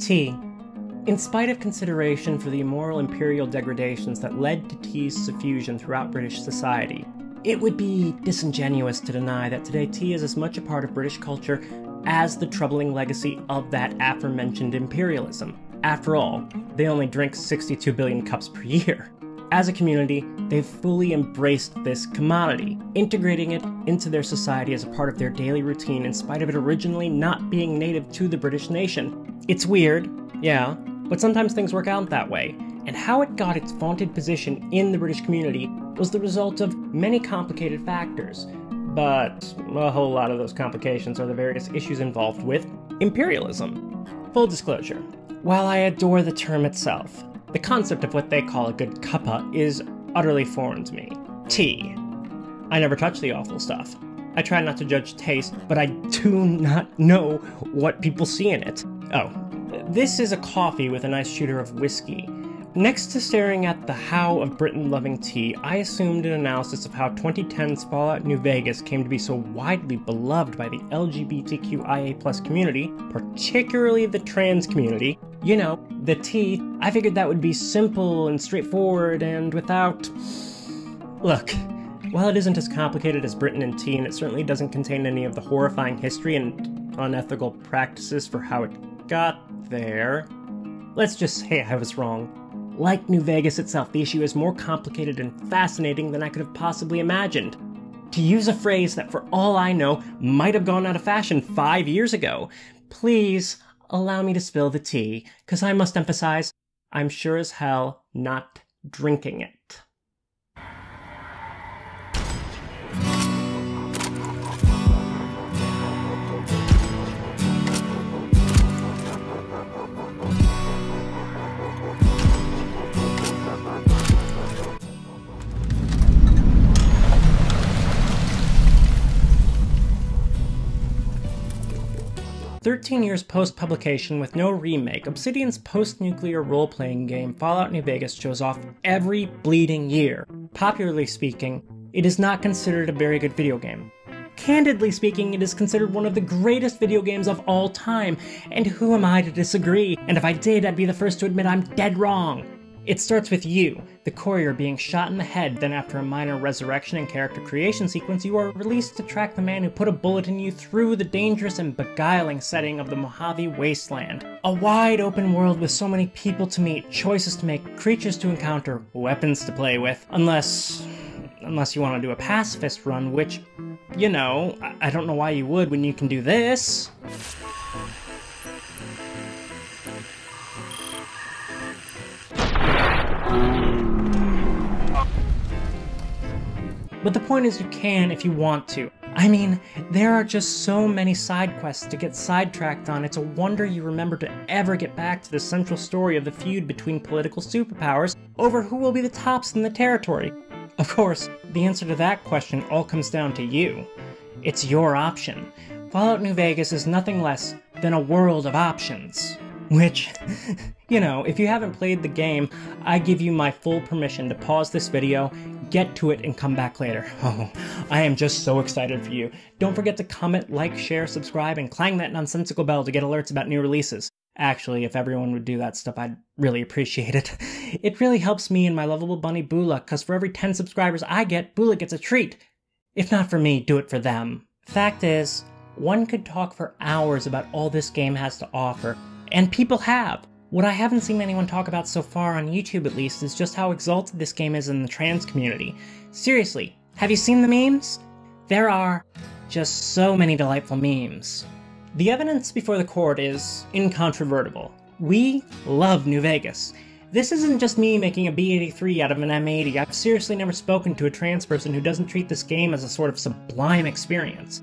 T. In spite of consideration for the immoral imperial degradations that led to tea's suffusion throughout British society, it would be disingenuous to deny that today tea is as much a part of British culture as the troubling legacy of that aforementioned imperialism. After all, they only drink 62 billion cups per year. As a community, they've fully embraced this commodity, integrating it into their society as a part of their daily routine in spite of it originally not being native to the British nation. It's weird, yeah, but sometimes things work out that way, and how it got its vaunted position in the British community was the result of many complicated factors, but a whole lot of those complications are the various issues involved with imperialism. Full disclosure, while I adore the term itself, the concept of what they call a good cuppa is utterly foreign to me. Tea. I never touch the awful stuff. I try not to judge taste, but I do not know what people see in it. Oh, this is a coffee with a nice shooter of whiskey. Next to staring at the how of Britain loving tea, I assumed an analysis of how 2010's Fallout New Vegas came to be so widely beloved by the LGBTQIA+ community, particularly the trans community. You know, the tea. I figured that would be simple and straightforward and without... Look, while it isn't as complicated as Britain and tea, and it certainly doesn't contain any of the horrifying history and unethical practices for how it got there, let's just say I was wrong. Like New Vegas itself, the issue is more complicated and fascinating than I could have possibly imagined. To use a phrase that, for all I know, might have gone out of fashion 5 years ago, please allow me to spill the tea, because I must emphasize, I'm sure as hell not drinking it. 13 years post-publication with no remake, Obsidian's post-nuclear role-playing game Fallout New Vegas shows off every bleeding year. Popularly speaking, it is not considered a very good video game. Candidly speaking, it is considered one of the greatest video games of all time, and who am I to disagree? And if I did, I'd be the first to admit I'm dead wrong. It starts with you, the courier, being shot in the head, then after a minor resurrection and character creation sequence, you are released to track the man who put a bullet in you through the dangerous and beguiling setting of the Mojave Wasteland. A wide open world with so many people to meet, choices to make, creatures to encounter, weapons to play with, unless you want to do a pacifist run, which, you know, I don't know why you would when you can do this. But the point is you can if you want to. I mean, there are just so many side quests to get sidetracked on, it's a wonder you remember to ever get back to the central story of the feud between political superpowers over who will be the tops in the territory. Of course, the answer to that question all comes down to you. It's your option. Fallout New Vegas is nothing less than a world of options. Which, you know, if you haven't played the game, I give you my full permission to pause this video, get to it, and come back later. Oh, I am just so excited for you. Don't forget to comment, like, share, subscribe, and clang that nonsensical bell to get alerts about new releases. Actually, if everyone would do that stuff, I'd really appreciate it. It really helps me and my lovable bunny Bula, because for every 10 subscribers I get, Bula gets a treat. If not for me, do it for them. Fact is, one could talk for hours about all this game has to offer, and people have. What I haven't seen anyone talk about so far, on YouTube at least, is just how exalted this game is in the trans community. Seriously, have you seen the memes? There are just so many delightful memes. The evidence before the court is incontrovertible. We love New Vegas. This isn't just me making a B83 out of an M80. I've seriously never spoken to a trans person who doesn't treat this game as a sort of sublime experience.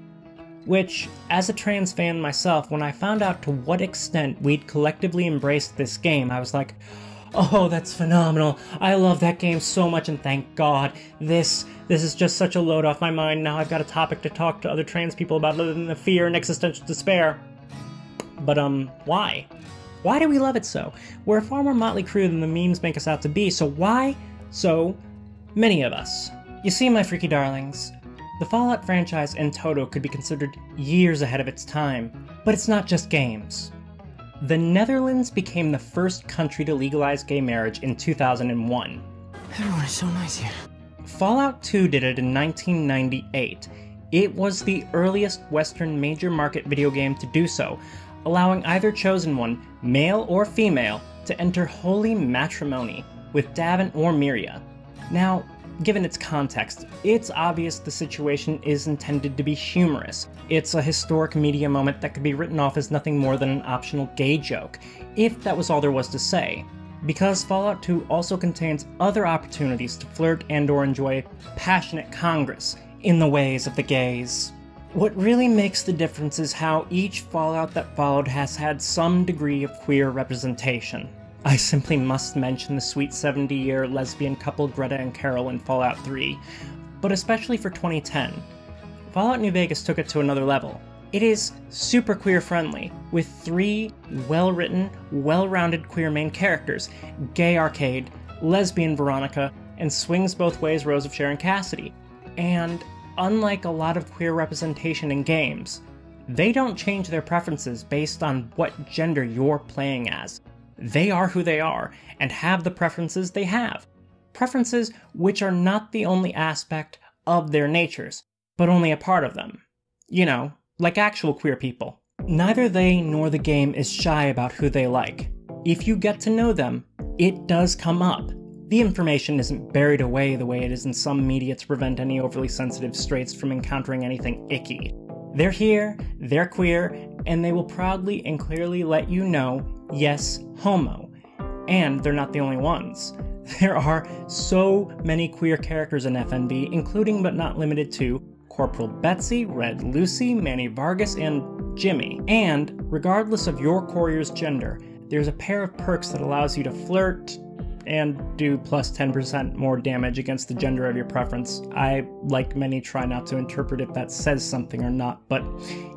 Which, as a trans fan myself, when I found out to what extent we'd collectively embraced this game, I was like, oh, that's phenomenal. I love that game so much, and thank God. This is just such a load off my mind. Now I've got a topic to talk to other trans people about other than the fear and existential despair. But, why? Why do we love it so? We're a far more motley crew than the memes make us out to be, so why so many of us? You see, my freaky darlings, the Fallout franchise in toto could be considered years ahead of its time, but it's not just games. The Netherlands became the first country to legalize gay marriage in 2001. Everyone is so nice here. Fallout 2 did it in 1998. It was the earliest Western major market video game to do so, allowing either chosen one, male or female, to enter holy matrimony with Davin or Miria. Now, given its context, it's obvious the situation is intended to be humorous. It's a historic media moment that could be written off as nothing more than an optional gay joke, if that was all there was to say. Because Fallout 2 also contains other opportunities to flirt and/or enjoy passionate congress in the ways of the gays. What really makes the difference is how each Fallout that followed has had some degree of queer representation. I simply must mention the sweet 70-year lesbian couple Greta and Carol in Fallout 3, but especially for 2010. Fallout New Vegas took it to another level. It is super queer-friendly, with 3 well-written, well-rounded queer main characters, gay Arcade, lesbian Veronica, and swings both ways Rose of Sharon Cassidy. And unlike a lot of queer representation in games, they don't change their preferences based on what gender you're playing as. They are who they are, and have the preferences they have. Preferences which are not the only aspect of their natures, but only a part of them. You know, like actual queer people. Neither they nor the game is shy about who they like. If you get to know them, it does come up. The information isn't buried away the way it is in some media to prevent any overly sensitive straights from encountering anything icky. They're here, they're queer, and they will proudly and clearly let you know, yes, homo. And they're not the only ones. There are so many queer characters in FNB, including but not limited to Corporal Betsy, Red Lucy, Manny Vargas, and Jimmy. And, regardless of your courier's gender, there's a pair of perks that allows you to flirt and do plus 10% more damage against the gender of your preference. I, like many, try not to interpret if that says something or not, but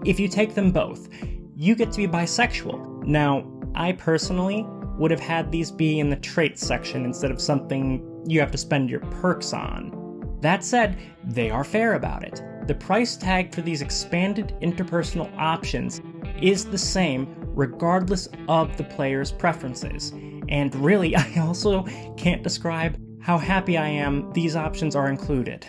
if you take them both, you get to be bisexual. Now, I personally would have had these be in the traits section instead of something you have to spend your perks on. That said, they are fair about it. The price tag for these expanded interpersonal options is the same regardless of the player's preferences. And really, I also can't describe how happy I am these options are included.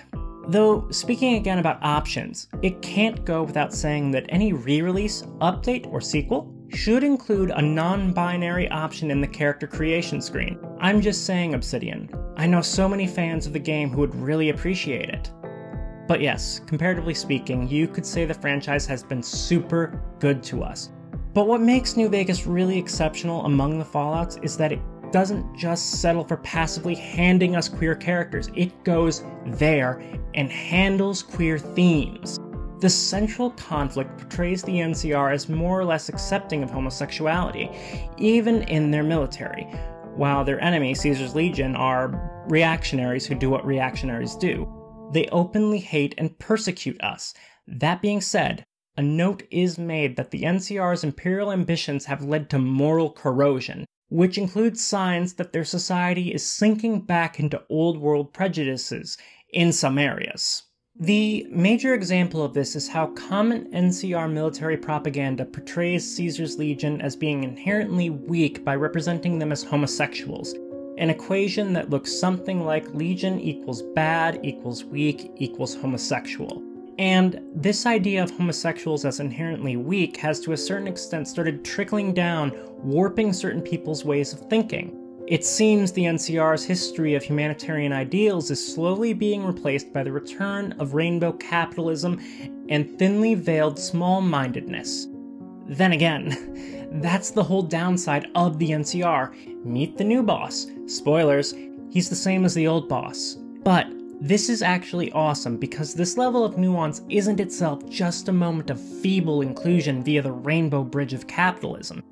Though, speaking again about options, it can't go without saying that any re-release, update, or sequel should include a non-binary option in the character creation screen. I'm just saying, Obsidian. I know so many fans of the game who would really appreciate it. But yes, comparatively speaking, you could say the franchise has been super good to us. But what makes New Vegas really exceptional among the Fallouts is that it doesn't just settle for passively handing us queer characters. It goes there and handles queer themes. The central conflict portrays the NCR as more or less accepting of homosexuality, even in their military, while their enemy, Caesar's Legion, are reactionaries who do what reactionaries do. They openly hate and persecute us. That being said, a note is made that the NCR's imperial ambitions have led to moral corrosion, which includes signs that their society is sinking back into old world prejudices in some areas. The major example of this is how common NCR military propaganda portrays Caesar's Legion as being inherently weak by representing them as homosexuals, an equation that looks something like Legion equals bad equals weak equals homosexual. And this idea of homosexuals as inherently weak has to a certain extent started trickling down, warping certain people's ways of thinking. It seems the NCR's history of humanitarian ideals is slowly being replaced by the return of rainbow capitalism and thinly veiled small-mindedness. Then again, that's the whole downside of the NCR. Meet the new boss. Spoilers, he's the same as the old boss. But this is actually awesome because this level of nuance isn't itself just a moment of feeble inclusion via the rainbow bridge of capitalism.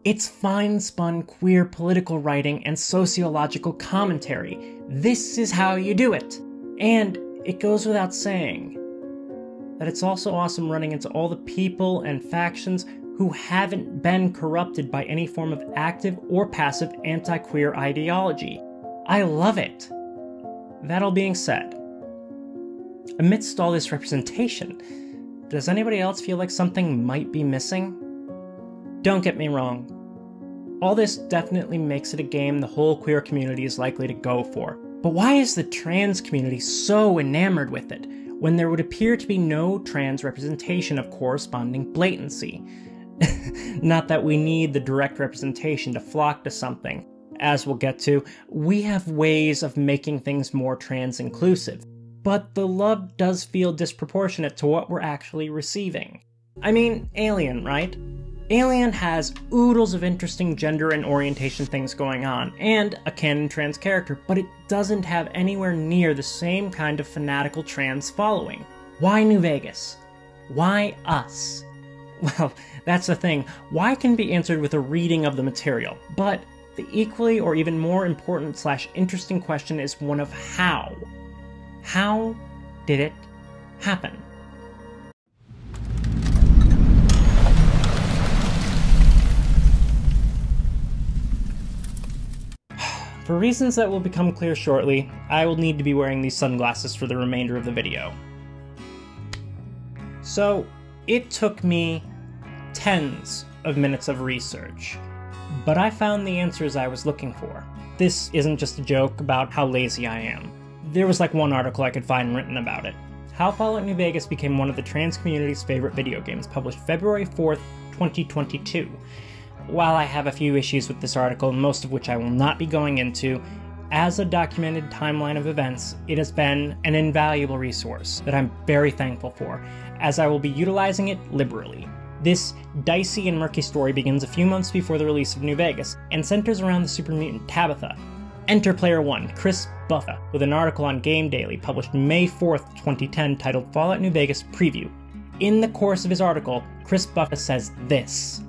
It's fine-spun queer political writing and sociological commentary. This is how you do it. And it goes without saying that it's also awesome running into all the people and factions who haven't been corrupted by any form of active or passive anti-queer ideology. I love it. That all being said, amidst all this representation, does anybody else feel like something might be missing? Don't get me wrong, All this definitely makes it a game the whole queer community is likely to go for. But why is the trans community so enamored with it, when there would appear to be no trans representation of corresponding blatancy? Not that we need the direct representation to flock to something. As we'll get to, we have ways of making things more trans-inclusive. But the love does feel disproportionate to what we're actually receiving. I mean, Alien, right? Alien has oodles of interesting gender and orientation things going on, and a canon trans character, but it doesn't have anywhere near the same kind of fanatical trans following. Why New Vegas? Why us? Well, that's the thing. Why can be answered with a reading of the material, but the equally or even more important / interesting question is one of how. How did it happen? For reasons that will become clear shortly, I will need to be wearing these sunglasses for the remainder of the video. So, it took me tens of minutes of research, but I found the answers I was looking for. This isn't just a joke about how lazy I am. There was like one article I could find written about it. How Fallout New Vegas became one of the trans community's favorite video games, published February 4th, 2022. While I have a few issues with this article, most of which I will not be going into, as a documented timeline of events, it has been an invaluable resource that I'm very thankful for, as I will be utilizing it liberally. This dicey and murky story begins a few months before the release of New Vegas, and centers around the super mutant Tabitha. Enter Player 1, Chris Buffa, with an article on Game Daily published May 4th, 2010 titled Fallout New Vegas Preview. In the course of his article, Chris Buffa says this.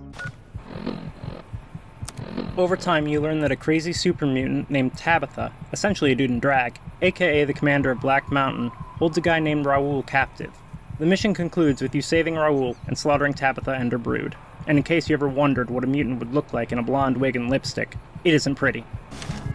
Over time, you learn that a crazy super mutant named Tabitha, essentially a dude in drag, aka the commander of Black Mountain, holds a guy named Raoul captive. The mission concludes with you saving Raoul and slaughtering Tabitha and her brood. And in case you ever wondered what a mutant would look like in a blonde wig and lipstick, it isn't pretty.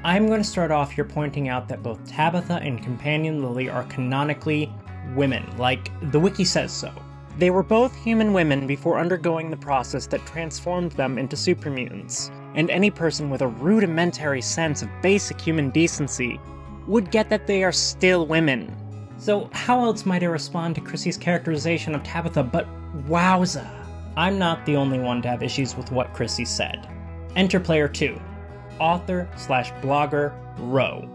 I'm going to start off here pointing out that both Tabitha and companion Lily are canonically women, like the wiki says so. They were both human women before undergoing the process that transformed them into super mutants, and any person with a rudimentary sense of basic human decency would get that they are still women. So how else might I respond to Chrissy's characterization of Tabitha but wowza? I'm not the only one to have issues with what Chrissy said. Enter Player 2, author/blogger Ro.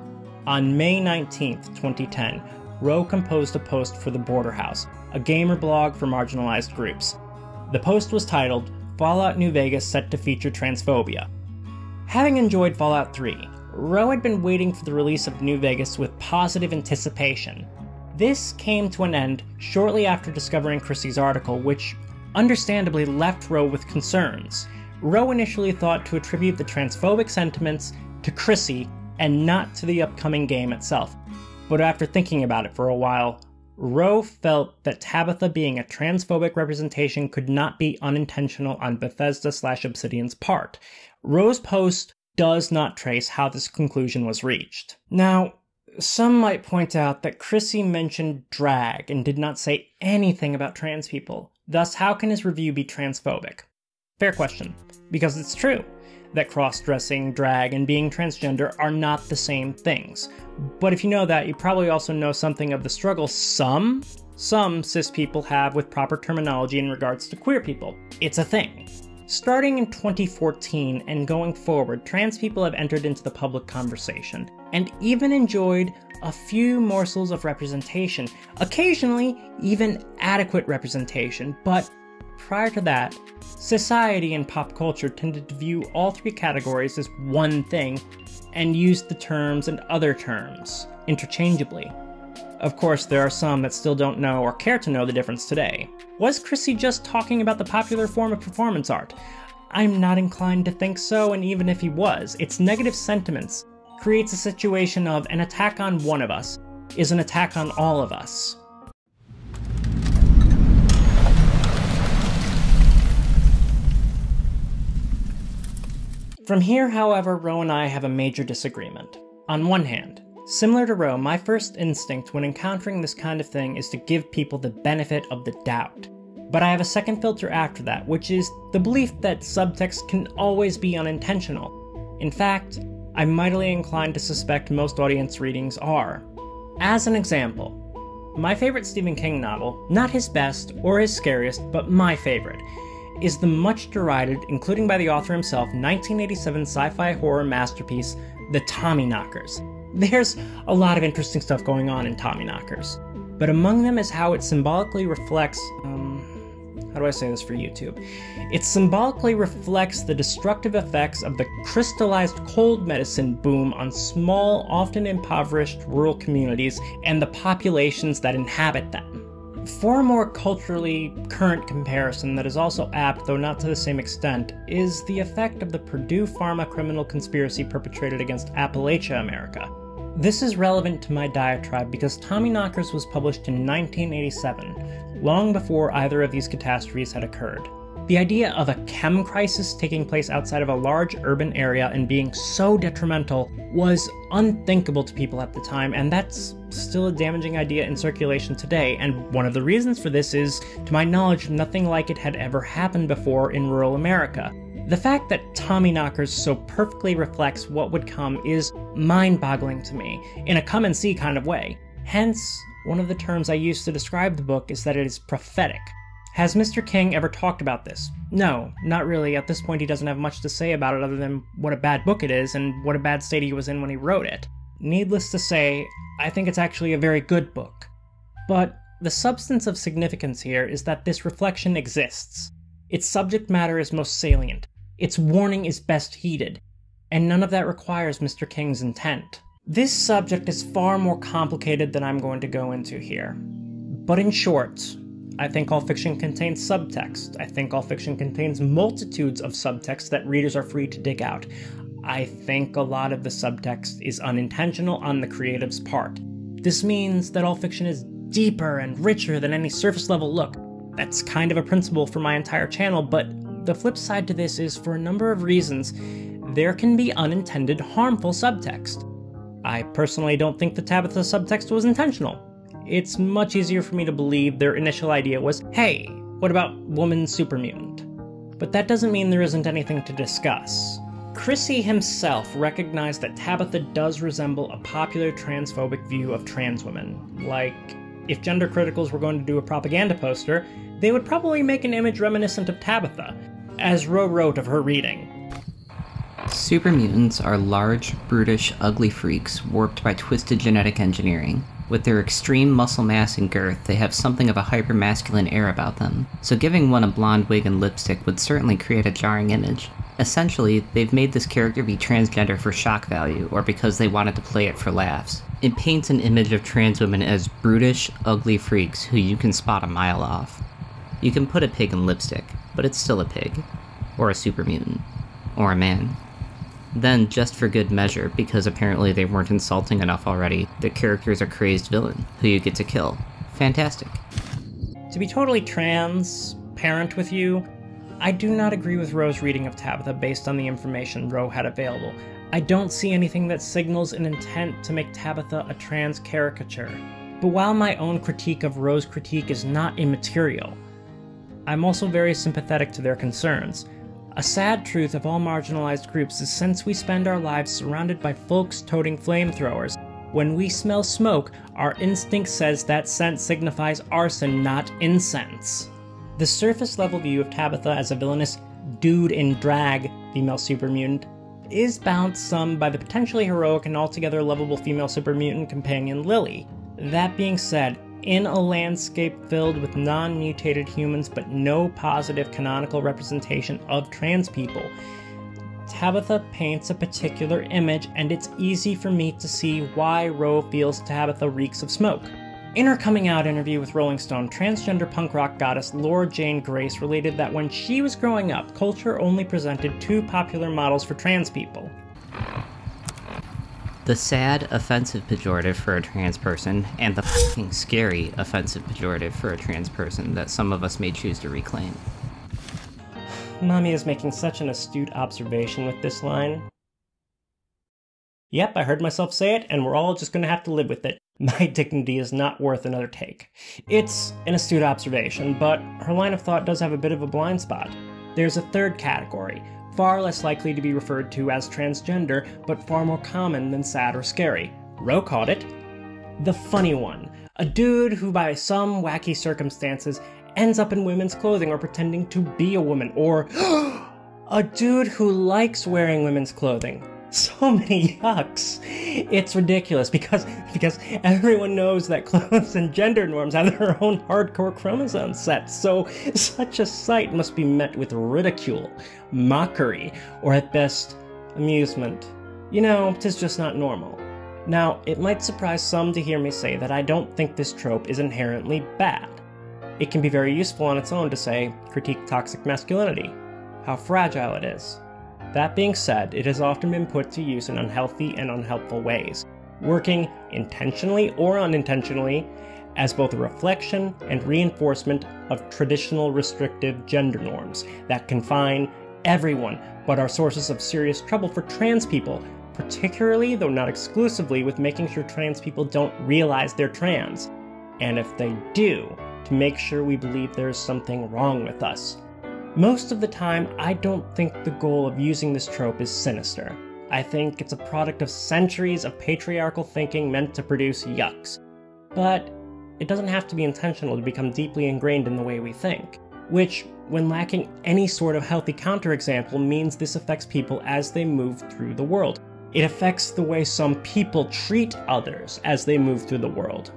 On May 19th, 2010, Ro composed a post for The Border House, a gamer blog for marginalized groups. The post was titled, Fallout New Vegas set to feature transphobia. Having enjoyed Fallout 3, Ro had been waiting for the release of New Vegas with positive anticipation. This came to an end shortly after discovering Chrissy's article, which understandably left Ro with concerns. Ro initially thought to attribute the transphobic sentiments to Chrissy and not to the upcoming game itself. But after thinking about it for a while, Ro felt that Tabitha being a transphobic representation could not be unintentional on Bethesda/Obsidian's part. Ro's post does not trace how this conclusion was reached. Now, some might point out that Chrissy mentioned drag and did not say anything about trans people. Thus, how can his review be transphobic? Fair question, because it's true that cross-dressing, drag, and being transgender are not the same things. But if you know that, you probably also know something of the struggle some cis people have with proper terminology in regards to queer people. It's a thing. Starting in 2014 and going forward, trans people have entered into the public conversation, and even enjoyed a few morsels of representation, occasionally even adequate representation, but prior to that, society and pop culture tended to view all three categories as one thing, and used the terms and other terms interchangeably. Of course, there are some that still don't know or care to know the difference today. Was Chrissy just talking about the popular form of performance art? I'm not inclined to think so, and even if he was, its negative sentiments creates a situation of an attack on one of us is an attack on all of us. From here, however, Ro and I have a major disagreement. On one hand, similar to Ro, my first instinct when encountering this kind of thing is to give people the benefit of the doubt. But I have a second filter after that, which is the belief that subtext can always be unintentional. In fact, I'm mightily inclined to suspect most audience readings are. As an example, my favorite Stephen King novel, not his best or his scariest, but my favorite, is the much derided, including by the author himself, 1987 sci-fi horror masterpiece, The Tommyknockers. There's a lot of interesting stuff going on in Tommyknockers, but among them is how it symbolically reflects, how do I say this for YouTube? It symbolically reflects the destructive effects of the crystallized cold medicine boom on small, often impoverished rural communities and the populations that inhabit them. For a more culturally current comparison that is also apt, though not to the same extent, is the effect of the Purdue Pharma criminal conspiracy perpetrated against Appalachia, America. This is relevant to my diatribe because Tommyknockers was published in 1987, long before either of these catastrophes had occurred. The idea of a chem crisis taking place outside of a large urban area and being so detrimental was unthinkable to people at the time, and that's still a damaging idea in circulation today, and one of the reasons for this is, to my knowledge, nothing like it had ever happened before in rural America. The fact that Tommyknockers so perfectly reflects what would come is mind-boggling to me, in a come-and-see kind of way. Hence, one of the terms I use to describe the book is that it is prophetic. Has Mr. King ever talked about this? No, not really. At this point he doesn't have much to say about it other than what a bad book it is and what a bad state he was in when he wrote it. Needless to say, I think it's actually a very good book. But the substance of significance here is that this reflection exists. Its subject matter is most salient. Its warning is best heeded. And none of that requires Mr. King's intent. This subject is far more complicated than I'm going to go into here. But in short, I think all fiction contains subtext. I think all fiction contains multitudes of subtext that readers are free to dig out. I think a lot of the subtext is unintentional on the creative's part. This means that all fiction is deeper and richer than any surface-level look. That's kind of a principle for my entire channel, but the flip side to this is, for a number of reasons, there can be unintended harmful subtext. I personally don't think the Tabitha subtext was intentional. It's much easier for me to believe their initial idea was, hey, what about woman super mutant? But that doesn't mean there isn't anything to discuss. Chrissy himself recognized that Tabitha does resemble a popular transphobic view of trans women. Like, if gender criticals were going to do a propaganda poster, they would probably make an image reminiscent of Tabitha, as Ro wrote of her reading. Super mutants are large, brutish, ugly freaks warped by twisted genetic engineering. With their extreme muscle mass and girth, they have something of a hyper-masculine air about them, so giving one a blonde wig and lipstick would certainly create a jarring image. Essentially, they've made this character be transgender for shock value, or because they wanted to play it for laughs. It paints an image of trans women as brutish, ugly freaks who you can spot a mile off. You can put a pig in lipstick, but it's still a pig. Or a super mutant. Or a man. Then, just for good measure, because apparently they weren't insulting enough already, the character's a crazed villain, who you get to kill. Fantastic. To be totally transparent with you, I do not agree with Ro's reading of Tabitha based on the information Ro had available. I don't see anything that signals an intent to make Tabitha a trans caricature. But while my own critique of Ro's critique is not immaterial, I'm also very sympathetic to their concerns. A sad truth of all marginalized groups is since we spend our lives surrounded by folks toting flamethrowers, when we smell smoke, our instinct says that scent signifies arson, not incense. The surface-level view of Tabitha as a villainous dude in drag female super mutant is balanced some by the potentially heroic and altogether lovable female super mutant companion Lily. That being said, in a landscape filled with non-mutated humans but no positive canonical representation of trans people, Tabitha paints a particular image, and it's easy for me to see why Ro feels Tabitha reeks of smoke. In her coming out interview with Rolling Stone, transgender punk rock goddess Laura Jane Grace related that when she was growing up, culture only presented two popular models for trans people. The sad, offensive pejorative for a trans person, and the fucking scary, offensive pejorative for a trans person that some of us may choose to reclaim. Mommy is making such an astute observation with this line. Yep, I heard myself say it, and we're all just gonna have to live with it. My dignity is not worth another take. It's an astute observation, but her line of thought does have a bit of a blind spot. There's a third category, far less likely to be referred to as transgender, but far more common than sad or scary. Roe called it the funny one. A dude who by some wacky circumstances ends up in women's clothing or pretending to be a woman, or a dude who likes wearing women's clothing. So many yucks. It's ridiculous because everyone knows that clothes and gender norms have their own hardcore chromosome sets, so such a sight must be met with ridicule, mockery, or at best, amusement. You know, 'tis just not normal. Now, it might surprise some to hear me say that I don't think this trope is inherently bad. It can be very useful on its own to, say, critique toxic masculinity, how fragile it is. That being said, it has often been put to use in unhealthy and unhelpful ways, working intentionally or unintentionally as both a reflection and reinforcement of traditional restrictive gender norms that confine everyone but are sources of serious trouble for trans people, particularly, though not exclusively, with making sure trans people don't realize they're trans, and if they do, to make sure we believe there's something wrong with us. Most of the time, I don't think the goal of using this trope is sinister. I think it's a product of centuries of patriarchal thinking meant to produce yucks. But it doesn't have to be intentional to become deeply ingrained in the way we think, which, when lacking any sort of healthy counterexample, means this affects people as they move through the world. It affects the way some people treat others as they move through the world.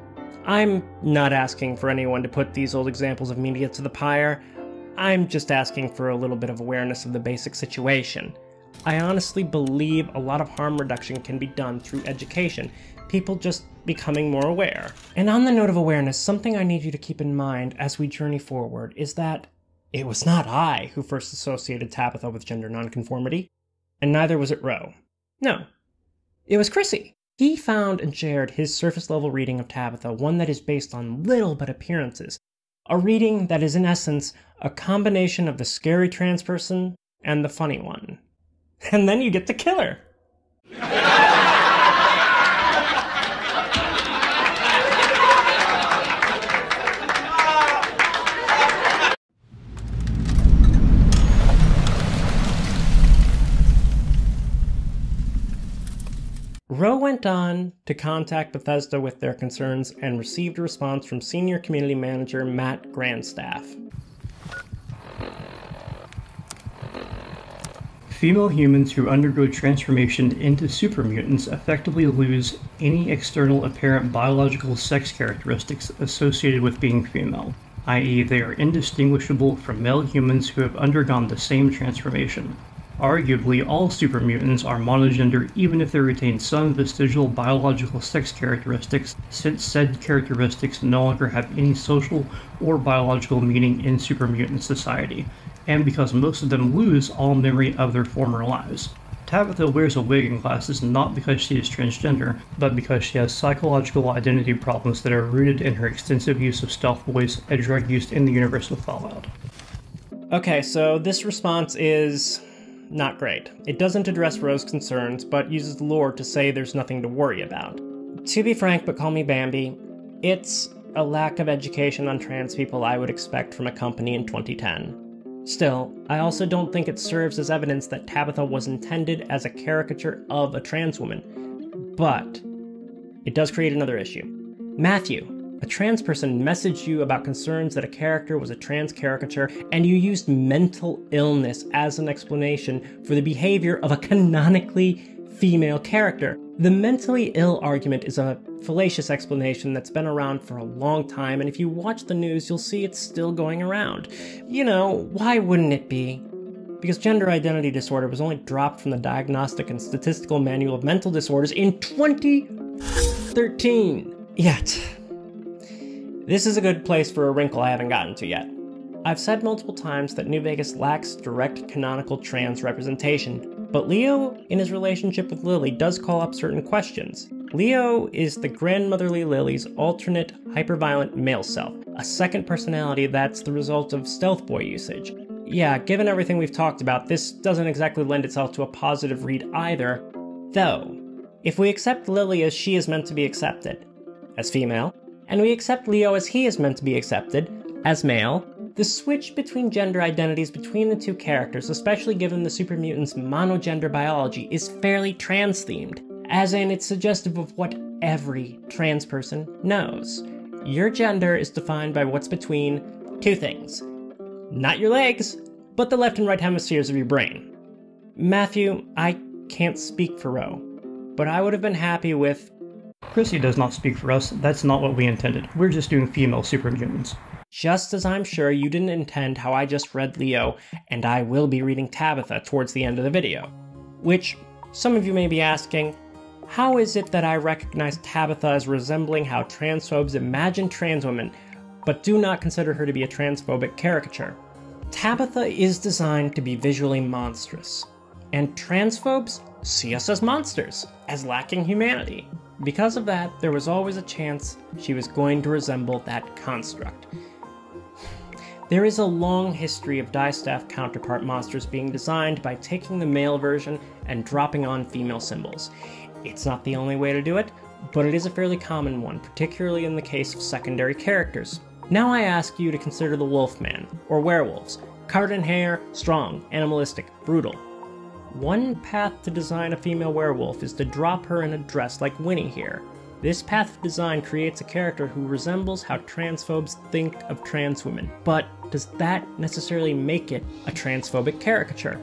I'm not asking for anyone to put these old examples of media to the pyre. I'm just asking for a little bit of awareness of the basic situation. I honestly believe a lot of harm reduction can be done through education, people just becoming more aware. And on the note of awareness, something I need you to keep in mind as we journey forward is that it was not I who first associated Tabitha with gender nonconformity, and neither was it Roe. No, it was Chrissy. He found and shared his surface-level reading of Tabitha, one that is based on little but appearances. A reading that is in essence a combination of the scary trans person and the funny one. And then you get to kill her. Roe went on to contact Bethesda with their concerns and received a response from Senior Community Manager Matt Grandstaff. Female humans who undergo transformation into supermutants effectively lose any external apparent biological sex characteristics associated with being female, i.e. they are indistinguishable from male humans who have undergone the same transformation. Arguably, all supermutants are monogender even if they retain some vestigial biological sex characteristics, since said characteristics no longer have any social or biological meaning in supermutant society, and because most of them lose all memory of their former lives. Tabitha wears a wig and glasses not because she is transgender, but because she has psychological identity problems that are rooted in her extensive use of stealth voice, a drug used in the universe of Fallout. Okay, so this response is not great. It doesn't address Roe's concerns, but uses lore to say there's nothing to worry about. To be frank, but call me Bambi, it's a lack of education on trans people I would expect from a company in 2010. Still, I also don't think it serves as evidence that Tabitha was intended as a caricature of a trans woman, but it does create another issue. Matthew, a trans person, messaged you about concerns that a character was a trans caricature, and you used mental illness as an explanation for the behavior of a canonically female character. The mentally ill argument is a fallacious explanation that's been around for a long time, and if you watch the news, you'll see it's still going around. You know, why wouldn't it be? Because gender identity disorder was only dropped from the Diagnostic and Statistical Manual of Mental Disorders in 2013. Yet, this is a good place for a wrinkle I haven't gotten to yet. I've said multiple times that New Vegas lacks direct canonical trans representation, but Leo, in his relationship with Lily, does call up certain questions. Leo is the grandmotherly Lily's alternate hyperviolent male self, a second personality that's the result of stealth boy usage. Yeah, given everything we've talked about, this doesn't exactly lend itself to a positive read either, though. If we accept Lily as she is meant to be accepted, as female, and we accept Leo as he is meant to be accepted, as male, the switch between gender identities between the two characters, especially given the super mutants' monogender biology, is fairly trans-themed, as in it's suggestive of what every trans person knows. Your gender is defined by what's between two things. Not your legs, but the left and right hemispheres of your brain. Matthew, I can't speak for Ro, but I would have been happy with... Chrissy does not speak for us, that's not what we intended. We're just doing female super mutants. Just as I'm sure you didn't intend how I just read Leo, and I will be reading Tabitha towards the end of the video. Which, some of you may be asking, how is it that I recognize Tabitha as resembling how transphobes imagine trans women, but do not consider her to be a transphobic caricature? Tabitha is designed to be visually monstrous, and transphobes see us as monsters, as lacking humanity. Because of that, there was always a chance she was going to resemble that construct. There is a long history of distaff counterpart monsters being designed by taking the male version and dropping on female symbols. It's not the only way to do it, but it is a fairly common one, particularly in the case of secondary characters. Now I ask you to consider the Wolfman, or werewolves, covered in hair, strong, animalistic, brutal. One path to design a female werewolf is to drop her in a dress like Winnie here. This path of design creates a character who resembles how transphobes think of trans women, but does that necessarily make it a transphobic caricature?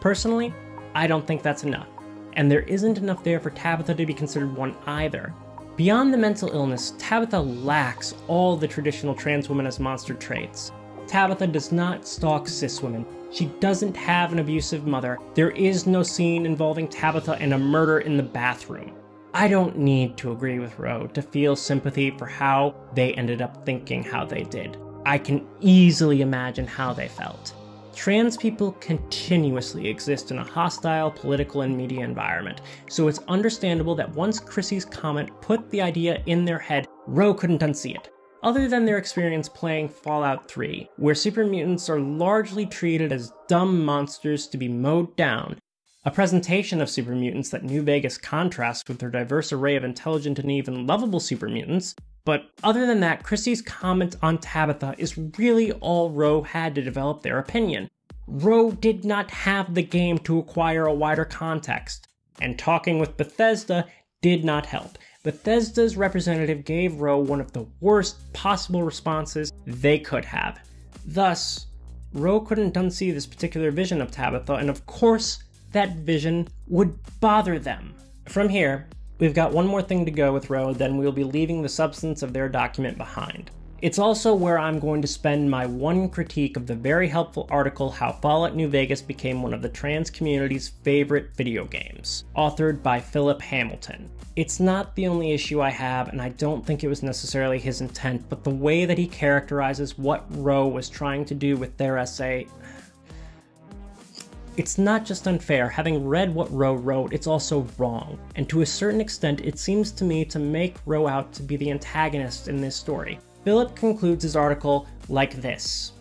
Personally, I don't think that's enough, and there isn't enough there for Tabitha to be considered one either. Beyond the mental illness, Tabitha lacks all the traditional trans woman as monster traits. Tabitha does not stalk cis women. She doesn't have an abusive mother. There is no scene involving Tabitha and a murder in the bathroom. I don't need to agree with Ro to feel sympathy for how they ended up thinking how they did. I can easily imagine how they felt. Trans people continuously exist in a hostile political and media environment, so it's understandable that once Chrissy's comment put the idea in their head, Ro couldn't unsee it. Other than their experience playing Fallout 3, where super mutants are largely treated as dumb monsters to be mowed down, a presentation of super mutants that New Vegas contrasts with their diverse array of intelligent and even lovable super mutants, but other than that, Chrissy's comment on Tabitha is really all Ro had to develop their opinion. Ro did not have the game to acquire a wider context, and talking with Bethesda did not help. Bethesda's representative gave Ro one of the worst possible responses they could have. Thus, Ro couldn't unsee this particular vision of Tabitha, and of course, that vision would bother them. From here, we've got one more thing to go with Ro, then we'll be leaving the substance of their document behind. It's also where I'm going to spend my one critique of the very helpful article How Fallout New Vegas Became One of the Trans Community's Favorite Video Games, authored by Philip Hamilton. It's not the only issue I have, and I don't think it was necessarily his intent, but the way that he characterizes what Ro was trying to do with their essay... It's not just unfair. Having read what Ro wrote, it's also wrong. And to a certain extent, it seems to me to make Ro out to be the antagonist in this story. Philip concludes his article like this.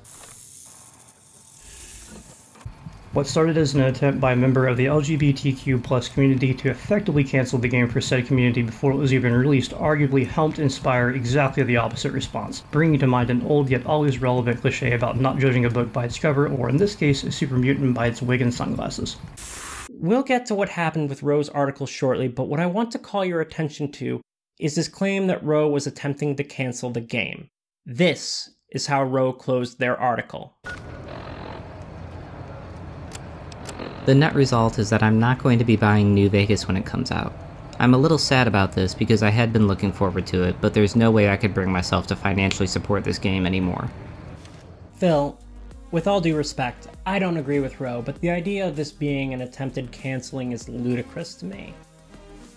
What started as an attempt by a member of the LGBTQ+ community to effectively cancel the game for said community before it was even released arguably helped inspire exactly the opposite response, bringing to mind an old yet always relevant cliche about not judging a book by its cover, or in this case, a super mutant by its wig and sunglasses. We'll get to what happened with Ro's article shortly, but what I want to call your attention to is his claim that Ro was attempting to cancel the game. This is how Ro closed their article. The net result is that I'm not going to be buying New Vegas when it comes out. I'm a little sad about this because I had been looking forward to it, but there's no way I could bring myself to financially support this game anymore. Phil, with all due respect, I don't agree with Ro, but the idea of this being an attempted canceling is ludicrous to me.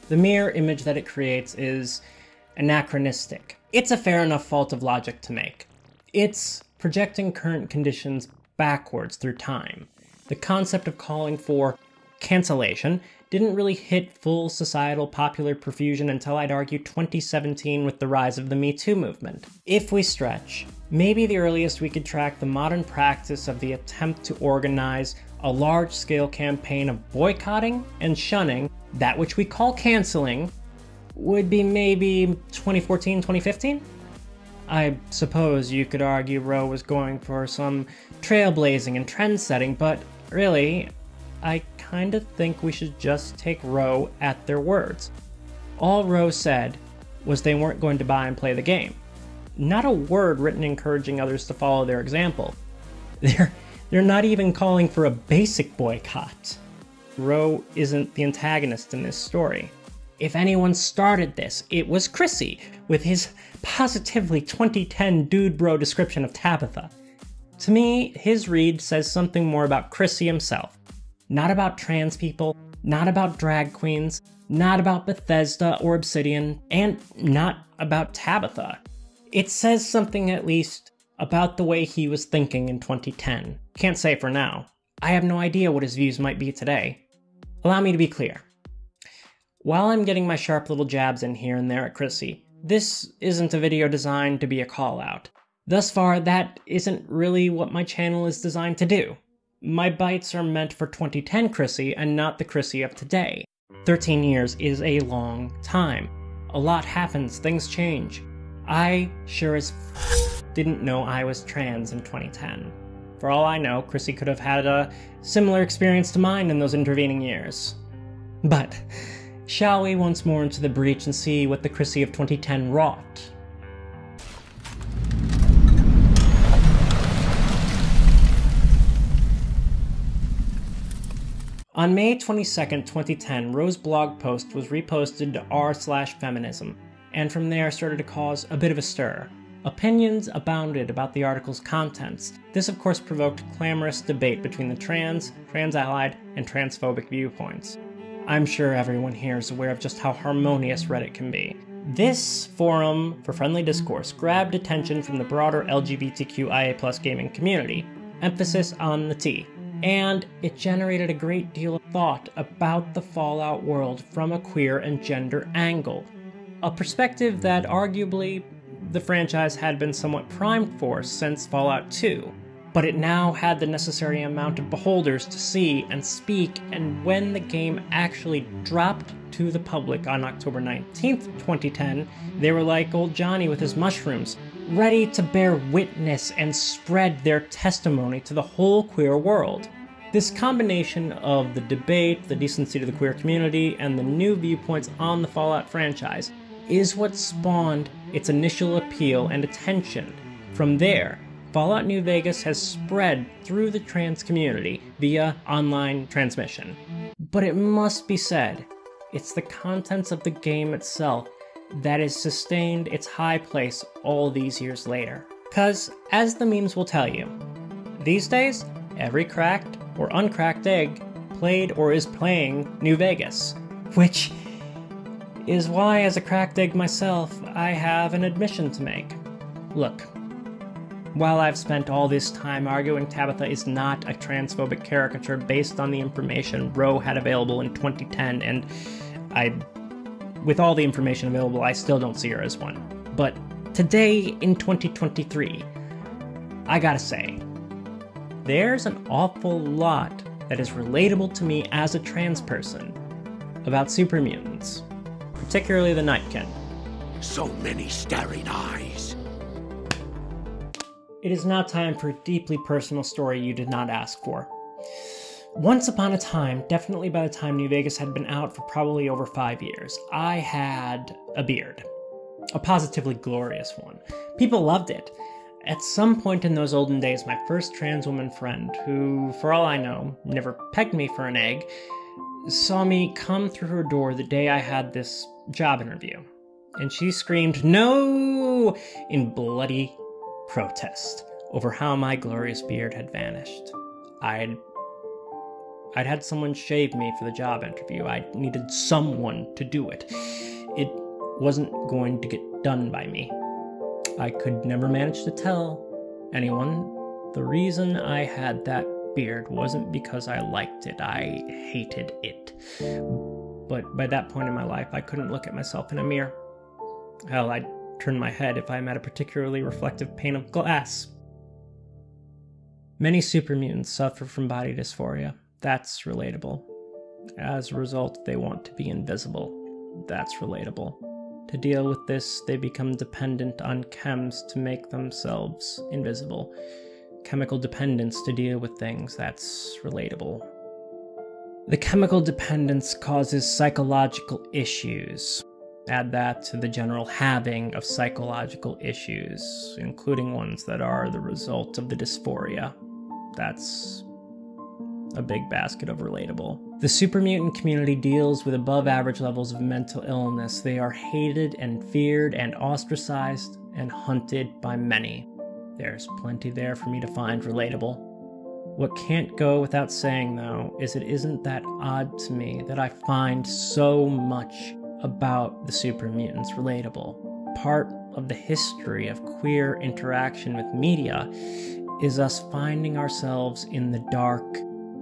The mere image that it creates is anachronistic. It's a fair enough fault of logic to make. It's projecting current conditions backwards through time. The concept of calling for cancellation didn't really hit full societal popular profusion until I'd argue 2017 with the rise of the Me Too movement. If we stretch, maybe the earliest we could track the modern practice of the attempt to organize a large-scale campaign of boycotting and shunning that which we call canceling would be maybe 2014, 2015? I suppose you could argue Roe was going for some trailblazing and trend-setting, but really, I kinda think we should just take Roe at their words. All Roe said was they weren't going to buy and play the game. Not a word written encouraging others to follow their example. They're not even calling for a basic boycott. Roe isn't the antagonist in this story. If anyone started this, it was Chrissy, with his positively 2010 dude bro description of Tabitha. To me, his read says something more about Chrissy himself. Not about trans people, not about drag queens, not about Bethesda or Obsidian, and not about Tabitha. It says something, at least, about the way he was thinking in 2010. Can't say for now. I have no idea what his views might be today. Allow me to be clear. While I'm getting my sharp little jabs in here and there at Chrissy, this isn't a video designed to be a call-out. Thus far, that isn't really what my channel is designed to do. My bites are meant for 2010 Chrissy and not the Chrissy of today. 13 years is a long time. A lot happens, things change. I sure as didn't know I was trans in 2010. For all I know, Chrissy could have had a similar experience to mine in those intervening years. But shall we once more into the breach and see what the Chrissy of 2010 wrought? On May 22nd, 2010, Roe's blog post was reposted to r/feminism, and from there started to cause a bit of a stir. Opinions abounded about the article's contents. This of course provoked clamorous debate between the trans-allied, and transphobic viewpoints. I'm sure everyone here is aware of just how harmonious Reddit can be. This forum for friendly discourse grabbed attention from the broader LGBTQIA+ gaming community, emphasis on the T, and it generated a great deal of thought about the Fallout world from a queer and gender angle. A perspective that arguably the franchise had been somewhat primed for since Fallout 2, but it now had the necessary amount of beholders to see and speak, and when the game actually dropped to the public on October 19th, 2010, they were like old Johnny with his mushrooms, ready to bear witness and spread their testimony to the whole queer world. This combination of the debate, the decency to the queer community, and the new viewpoints on the Fallout franchise is what spawned its initial appeal and attention. From there, Fallout New Vegas has spread through the trans community via online transmission. But it must be said, it's the contents of the game itself that has sustained its high place all these years later. 'Cause, as the memes will tell you, these days, every cracked or uncracked egg played or is playing New Vegas, which is why, as a cracked egg myself, I have an admission to make. Look, while I've spent all this time arguing Tabitha is not a transphobic caricature based on the information Roe had available in 2010, and with all the information available, I still don't see her as one. But today, in 2023, I gotta say, there's an awful lot that is relatable to me as a trans person about super mutants, particularly the Nightkin. So many staring eyes. It is now time for a deeply personal story you did not ask for. Once upon a time, definitely by the time New Vegas had been out for probably over 5 years, I had a beard. A positively glorious one. People loved it. At some point in those olden days, my first trans woman friend, who, for all I know, never pegged me for an egg, saw me come through her door the day I had this job interview. And she screamed, "No!" in bloody protest over how my glorious beard had vanished. I'd had someone shave me for the job interview. I needed someone to do it. It wasn't going to get done by me. I could never manage to tell anyone the reason I had that beard wasn't because I liked it. I hated it. But by that point in my life, I couldn't look at myself in a mirror. Hell, I'd turn my head if I met a particularly reflective pane of glass. Many super mutants suffer from body dysphoria. That's relatable. As a result, they want to be invisible. That's relatable. To deal with this, they become dependent on chems to make themselves invisible. Chemical dependence to deal with things, that's relatable. The chemical dependence causes psychological issues. Add that to the general having of psychological issues, including ones that are the result of the dysphoria. That's a big basket of relatable. The super mutant community deals with above average levels of mental illness. They are hated and feared and ostracized and hunted by many. There's plenty there for me to find relatable. What can't go without saying, though, is it isn't that odd to me that I find so much about the super mutants relatable. Part of the history of queer interaction with media is us finding ourselves in the dark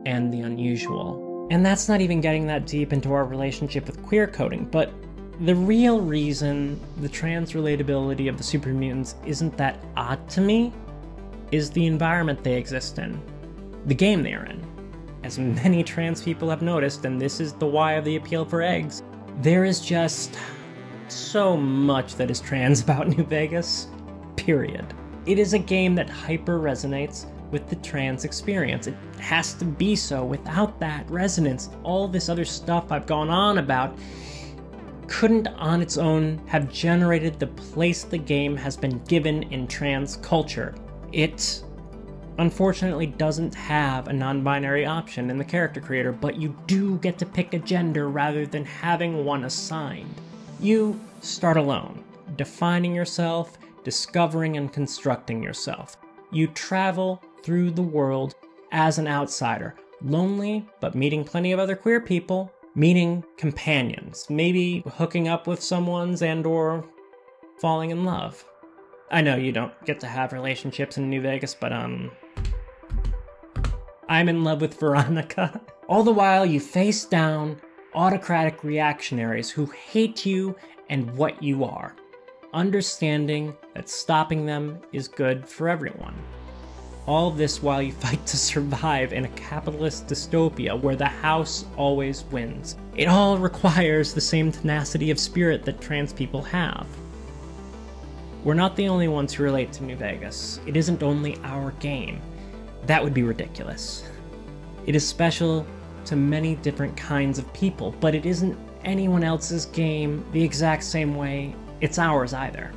and the unusual. And that's not even getting that deep into our relationship with queer coding, but the real reason the trans relatability of the super mutants isn't that odd to me is the environment they exist in, the game they are in. As many trans people have noticed, and this is the why of the appeal for eggs, there is just so much that is trans about New Vegas, period. It is a game that hyper resonates with the trans experience. It has to be so. Without that resonance, all this other stuff I've gone on about couldn't on its own have generated the place the game has been given in trans culture. It unfortunately doesn't have a non-binary option in the character creator, but you do get to pick a gender rather than having one assigned. You start alone, defining yourself, discovering and constructing yourself. You travel through the world as an outsider, lonely, but meeting plenty of other queer people, meeting companions, maybe hooking up with someone's and/or falling in love. I know you don't get to have relationships in New Vegas, but I'm in love with Veronica. All the while you face down autocratic reactionaries who hate you and what you are, understanding that stopping them is good for everyone. All this while you fight to survive in a capitalist dystopia where the house always wins. It all requires the same tenacity of spirit that trans people have. We're not the only ones who relate to New Vegas. It isn't only our game. That would be ridiculous. It is special to many different kinds of people, but it isn't anyone else's game the exact same way it's ours either.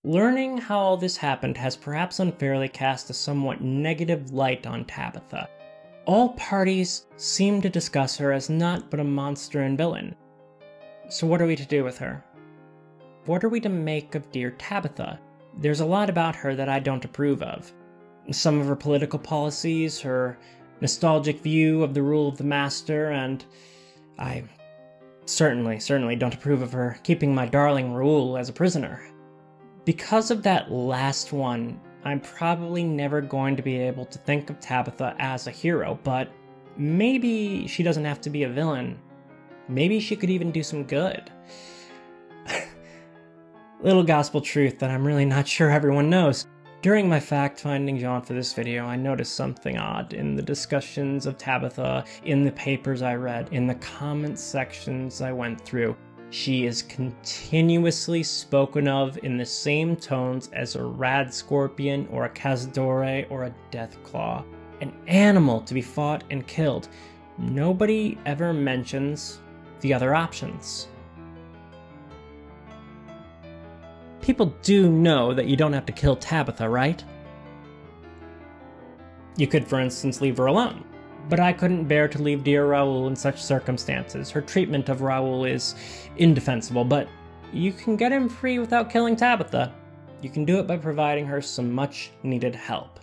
Learning how all this happened has perhaps unfairly cast a somewhat negative light on Tabitha. All parties seem to discuss her as not but a monster and villain. So what are we to do with her? What are we to make of dear Tabitha? There's a lot about her that I don't approve of. Some of her political policies, her nostalgic view of the rule of the master, and I certainly don't approve of her keeping my darling Raoul as a prisoner. Because of that last one, I'm probably never going to be able to think of Tabitha as a hero, but maybe she doesn't have to be a villain. Maybe she could even do some good. Little gospel truth that I'm really not sure everyone knows. During my fact-finding jaunt for this video, I noticed something odd in the discussions of Tabitha, in the papers I read, in the comment sections I went through. She is continuously spoken of in the same tones as a rad scorpion or a cazadore or a deathclaw. An animal to be fought and killed. Nobody ever mentions the other options. People do know that you don't have to kill Tabitha, right? You could, for instance, leave her alone. But I couldn't bear to leave dear Raoul in such circumstances. Her treatment of Raoul is indefensible, but you can get him free without killing Tabitha. You can do it by providing her some much-needed help.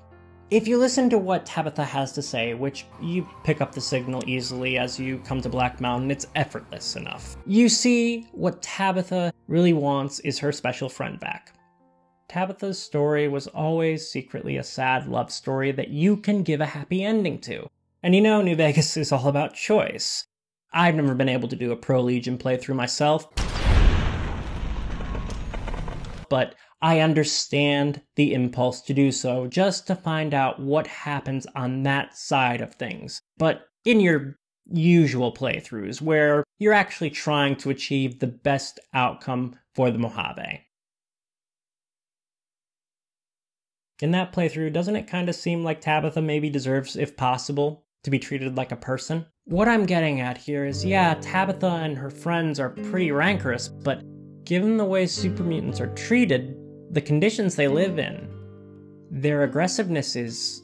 If you listen to what Tabitha has to say, which you pick up the signal easily as you come to Black Mountain, it's effortless enough. You see, what Tabitha really wants is her special friend back. Tabitha's story was always secretly a sad love story that you can give a happy ending to. And you know, New Vegas is all about choice. I've never been able to do a Pro Legion playthrough myself, but I understand the impulse to do so, just to find out what happens on that side of things. But in your usual playthroughs, where you're actually trying to achieve the best outcome for the Mojave. In that playthrough, doesn't it kind of seem like Tabitha maybe deserves, if possible, to be treated like a person? What I'm getting at here is, yeah, Tabitha and her friends are pretty rancorous, but given the way super mutants are treated, the conditions they live in, their aggressiveness is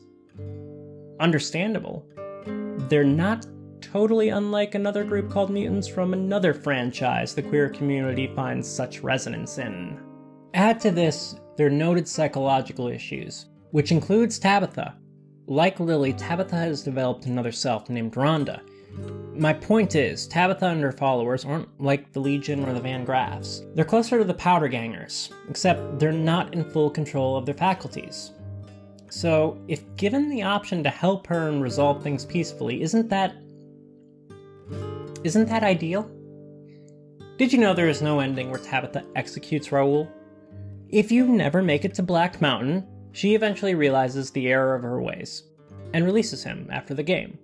understandable. They're not totally unlike another group called mutants from another franchise the queer community finds such resonance in. Add to this their noted psychological issues, which includes Tabitha. Like Lily, Tabitha has developed another self named Rhonda. My point is, Tabitha and her followers aren't like the Legion or the Van Graffs. They're closer to the Powder Gangers, except they're not in full control of their faculties. So, if given the option to help her and resolve things peacefully, isn't that ideal? Did you know there is no ending where Tabitha executes Raoul? If you never make it to Black Mountain, she eventually realizes the error of her ways, and releases him after the game.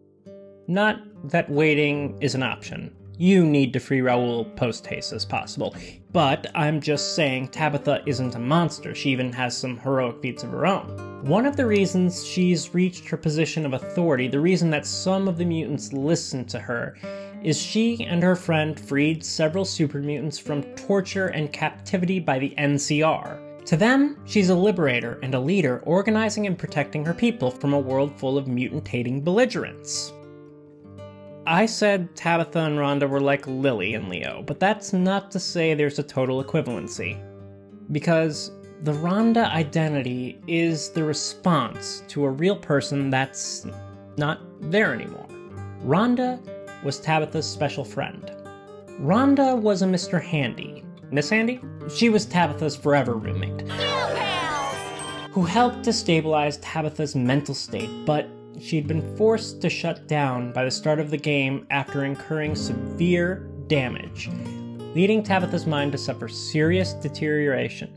Not that waiting is an option. You need to free Raoul post-haste as possible. But I'm just saying Tabitha isn't a monster. She even has some heroic feats of her own. One of the reasons she's reached her position of authority, the reason that some of the mutants listen to her, is she and her friend freed several super mutants from torture and captivity by the NCR. To them, she's a liberator and a leader, organizing and protecting her people from a world full of mutant-hating belligerents. I said Tabitha and Rhonda were like Lily and Leo, but that's not to say there's a total equivalency. Because the Rhonda identity is the response to a real person that's not there anymore. Rhonda was Tabitha's special friend. Rhonda was a Mr. Handy. Miss Handy? She was Tabitha's forever roommate, who helped to stabilize Tabitha's mental state, but she'd been forced to shut down by the start of the game after incurring severe damage, leading Tabitha's mind to suffer serious deterioration.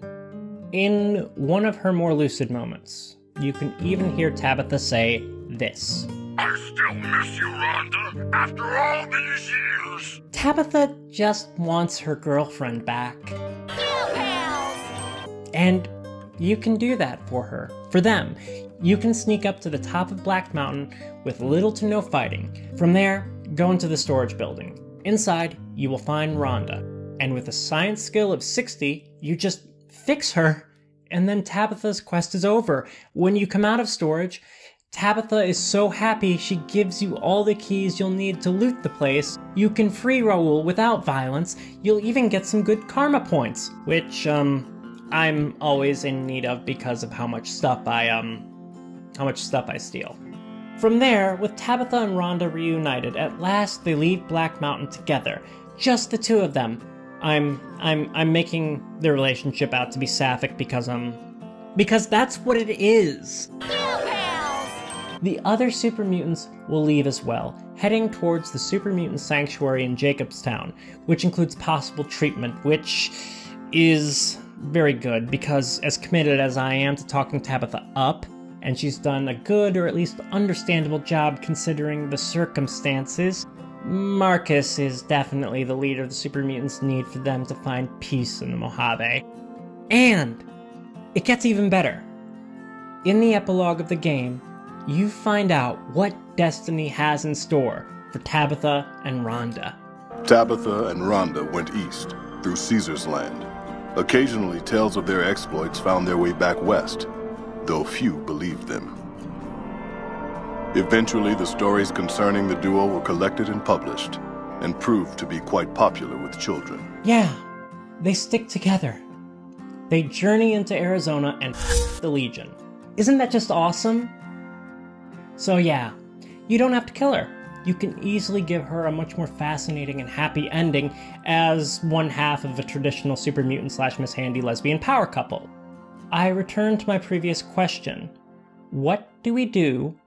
In one of her more lucid moments, you can even hear Tabitha say this. I still miss you, Rhonda, after all these years. Tabitha just wants her girlfriend back. And you can do that for her. For them, you can sneak up to the top of Black Mountain with little to no fighting. From there, go into the storage building. Inside, you will find Rhonda. And with a science skill of 60, you just fix her, and then Tabitha's quest is over. When you come out of storage, Tabitha is so happy she gives you all the keys you'll need to loot the place. You can free Raoul without violence. You'll even get some good karma points, which, I'm always in need of because of how much stuff I steal. From there, with Tabitha and Rhonda reunited, at last they leave Black Mountain together. Just the two of them. I'm making their relationship out to be sapphic because that's what it is. The other super mutants will leave as well, heading towards the super mutant sanctuary in Jacobstown, which includes possible treatment, which is very good because as committed as I am to talking Tabitha up, and she's done a good or at least understandable job considering the circumstances, Marcus is definitely the leader the super mutants need for them to find peace in the Mojave. And it gets even better. In the epilogue of the game, you find out what destiny has in store for Tabitha and Rhonda. Tabitha and Rhonda went east, through Caesar's land. Occasionally, tales of their exploits found their way back west, though few believed them. Eventually, the stories concerning the duo were collected and published, and proved to be quite popular with children. Yeah, they stick together. They journey into Arizona and the Legion. Isn't that just awesome? So yeah, you don't have to kill her. You can easily give her a much more fascinating and happy ending as one half of a traditional super mutant / Miss Handy lesbian power couple. I return to my previous question. What do we do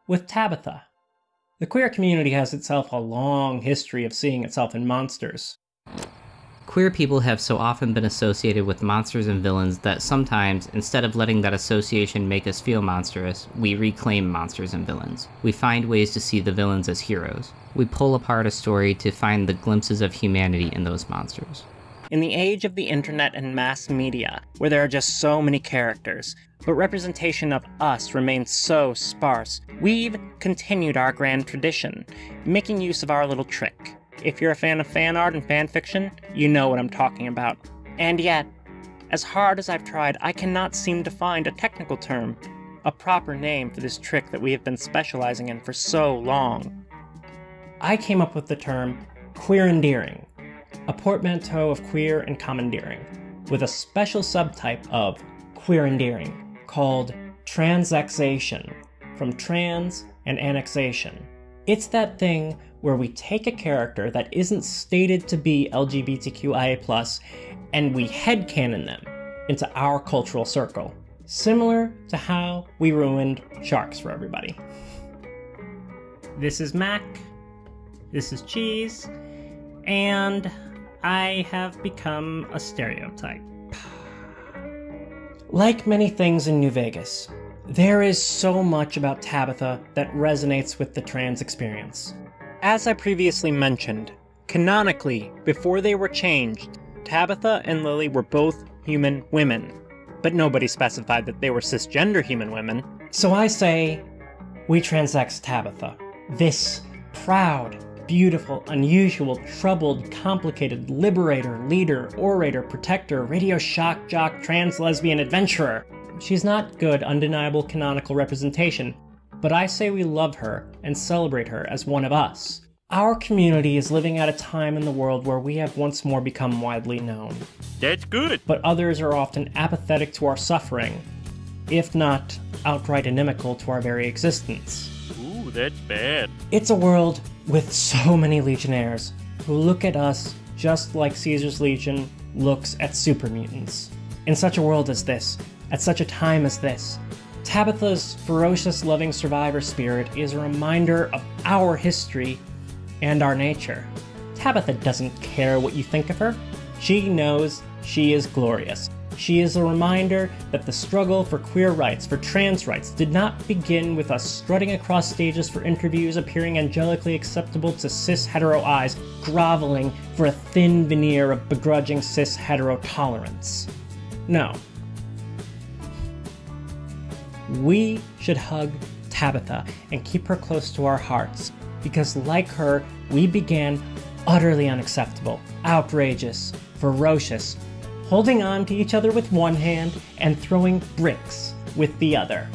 with Tabitha? The queer community has itself a long history of seeing itself in monsters. Queer people have so often been associated with monsters and villains that sometimes, instead of letting that association make us feel monstrous, we reclaim monsters and villains. We find ways to see the villains as heroes. We pull apart a story to find the glimpses of humanity in those monsters. In the age of the internet and mass media, where there are just so many characters, but representation of us remains so sparse, we've continued our grand tradition, making use of our little trick. If you're a fan of fan art and fan fiction, you know what I'm talking about. And yet, as hard as I've tried, I cannot seem to find a technical term, a proper name for this trick that we have been specializing in for so long. I came up with the term queer endearing, a portmanteau of queer and commandeering, with a special subtype of queer endearing called transexation, from trans and annexation. It's that thing where we take a character that isn't stated to be LGBTQIA+, and we headcanon them into our cultural circle, similar to how we ruined sharks for everybody. This is Mac, this is Cheese, and I have become a stereotype. Like many things in New Vegas, there is so much about Tabitha that resonates with the trans experience. As I previously mentioned, canonically, before they were changed, Tabitha and Lily were both human women, but nobody specified that they were cisgender human women. So I say, we transex Tabitha. This proud, beautiful, unusual, troubled, complicated, liberator, leader, orator, protector, radio shock jock, trans lesbian adventurer. She's not good, undeniable canonical representation, but I say we love her and celebrate her as one of us. Our community is living at a time in the world where we have once more become widely known. That's good. But others are often apathetic to our suffering, if not outright inimical to our very existence. Ooh, that's bad. It's a world with so many legionnaires who look at us just like Caesar's Legion looks at super mutants. In such a world as this, at such a time as this, Tabitha's ferocious loving survivor spirit is a reminder of our history and our nature. Tabitha doesn't care what you think of her. She knows she is glorious. She is a reminder that the struggle for queer rights, for trans rights, did not begin with us strutting across stages for interviews, appearing angelically acceptable to cis-hetero eyes, groveling for a thin veneer of begrudging cis-hetero tolerance. No. We should hug Tabitha and keep her close to our hearts, because like her, we began utterly unacceptable, outrageous, ferocious, holding on to each other with one hand and throwing bricks with the other.